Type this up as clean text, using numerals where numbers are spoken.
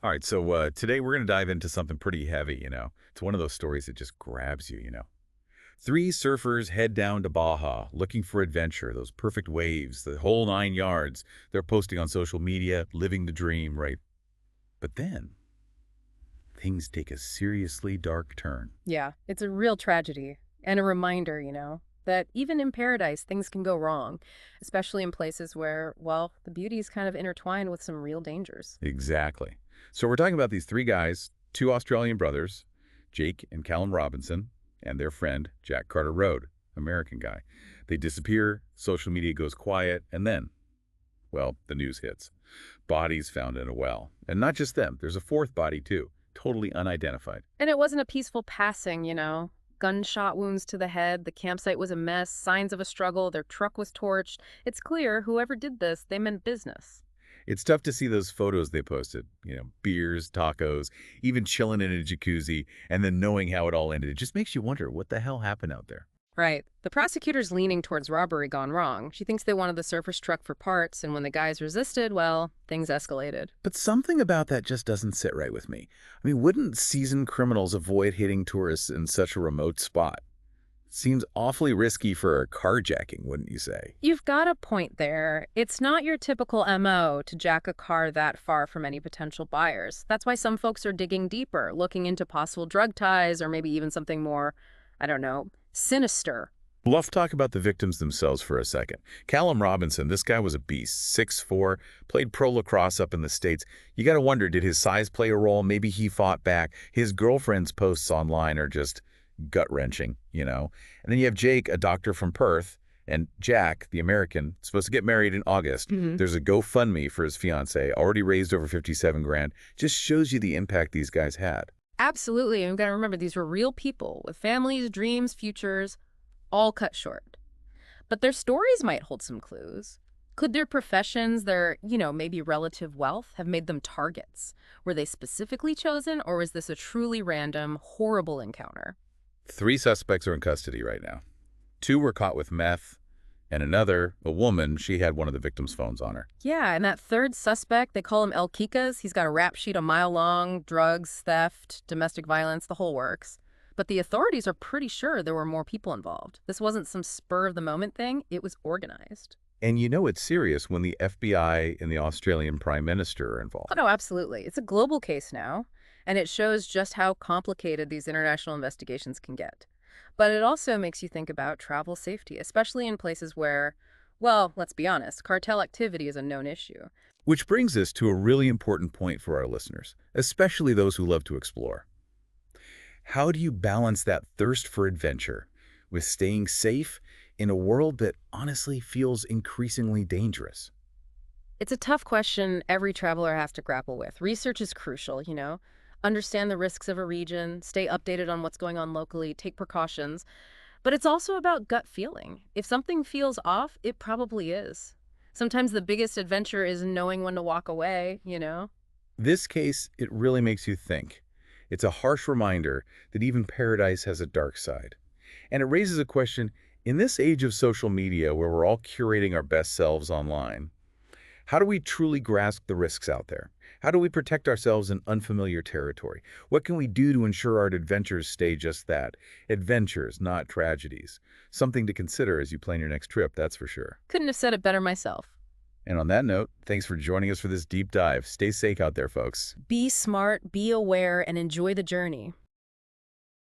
All right, so today we're going to dive into something pretty heavy. It's one of those stories that just grabs you. Three surfers head down to Baja looking for adventure, those perfect waves, the whole 9 yards. They're posting on social media, living the dream, right? But then things take a seriously dark turn. Yeah, it's a real tragedy and a reminder, that even in paradise, things can go wrong, especially in places where, well, the beauty is kind of intertwined with some real dangers. Exactly. So we're talking about these three guys, two Australian brothers, Jake and Callum Robinson, and their friend, Jack Carter Rhoad, American guy. They disappear, social media goes quiet, and then, well, the news hits. Bodies found in a well. And not just them, there's a fourth body too, totally unidentified. And it wasn't a peaceful passing, Gunshot wounds to the head, the campsite was a mess, signs of a struggle, their truck was torched. It's clear whoever did this, they meant business. It's tough to see those photos they posted, beers, tacos, even chilling in a jacuzzi, and then knowing how it all ended. It just makes you wonder what the hell happened out there. Right. The prosecutor's leaning towards robbery gone wrong. She thinks they wanted the surfer's truck for parts, and when the guys resisted, well, things escalated. But something about that just doesn't sit right with me. I mean, wouldn't seasoned criminals avoid hitting tourists in such a remote spot? Seems awfully risky for a carjacking, wouldn't you say? You've got a point there. It's not your typical MO to jack a car that far from any potential buyers. That's why some folks are digging deeper, looking into possible drug ties or maybe even something more, I don't know, sinister. Let's talk about the victims themselves for a second. Callum Robinson, this guy was a beast, 6'4", played pro lacrosse up in the States. You got to wonder, did his size play a role? Maybe he fought back. His girlfriend's posts online are just gut-wrenching. And then you have Jake, a doctor from Perth, and Jack, the American, supposed to get married in August. hmm There's a GoFundMe for his fiancée, already raised over 57 grand. Just shows you the impact these guys had. Absolutely. And we've got to remember these were real people with families, dreams, futures, all cut short. But their stories might hold some clues. Could their professions, their, maybe relative wealth have made them targets? Were they specifically chosen, or was this a truly random, horrible encounter? Three suspects are in custody right now. Two were caught with meth, and another, a woman, she had one of the victims' phones on her. Yeah, and that third suspect, they call him El Kikas. He's got a rap sheet a mile long, drugs, theft, domestic violence, the whole works. But the authorities are pretty sure there were more people involved. This wasn't some spur-of-the-moment thing. It was organized. And you know it's serious when the FBI and the Australian Prime Minister are Oh, involved. no, absolutely. It's a global case now, and it shows just how complicated these international investigations can get. But it also makes you think about travel safety, especially in places where, well, let's be honest, cartel activity is a known issue. Which brings us to a really important point for our listeners, especially those who love to explore. How do you balance that thirst for adventure with staying safe in a world that honestly feels increasingly dangerous? It's a tough question every traveler has to grapple with. Research is crucial, Understand the risks of a region, stay updated on what's going on locally, take precautions. But it's also about gut feeling. If something feels off, it probably is. Sometimes the biggest adventure is knowing when to walk away. This case, it really makes you think. It's a harsh reminder that even paradise has a dark side. And it raises a question, in this age of social media where we're all curating our best selves online, how do we truly grasp the risks out there? How do we protect ourselves in unfamiliar territory? What can we do to ensure our adventures stay just that? Adventures, not tragedies. Something to consider as you plan your next trip, that's for sure. Couldn't have said it better myself. And on that note, thanks for joining us for this deep dive. Stay safe out there, folks. Be smart, be aware, and enjoy the journey.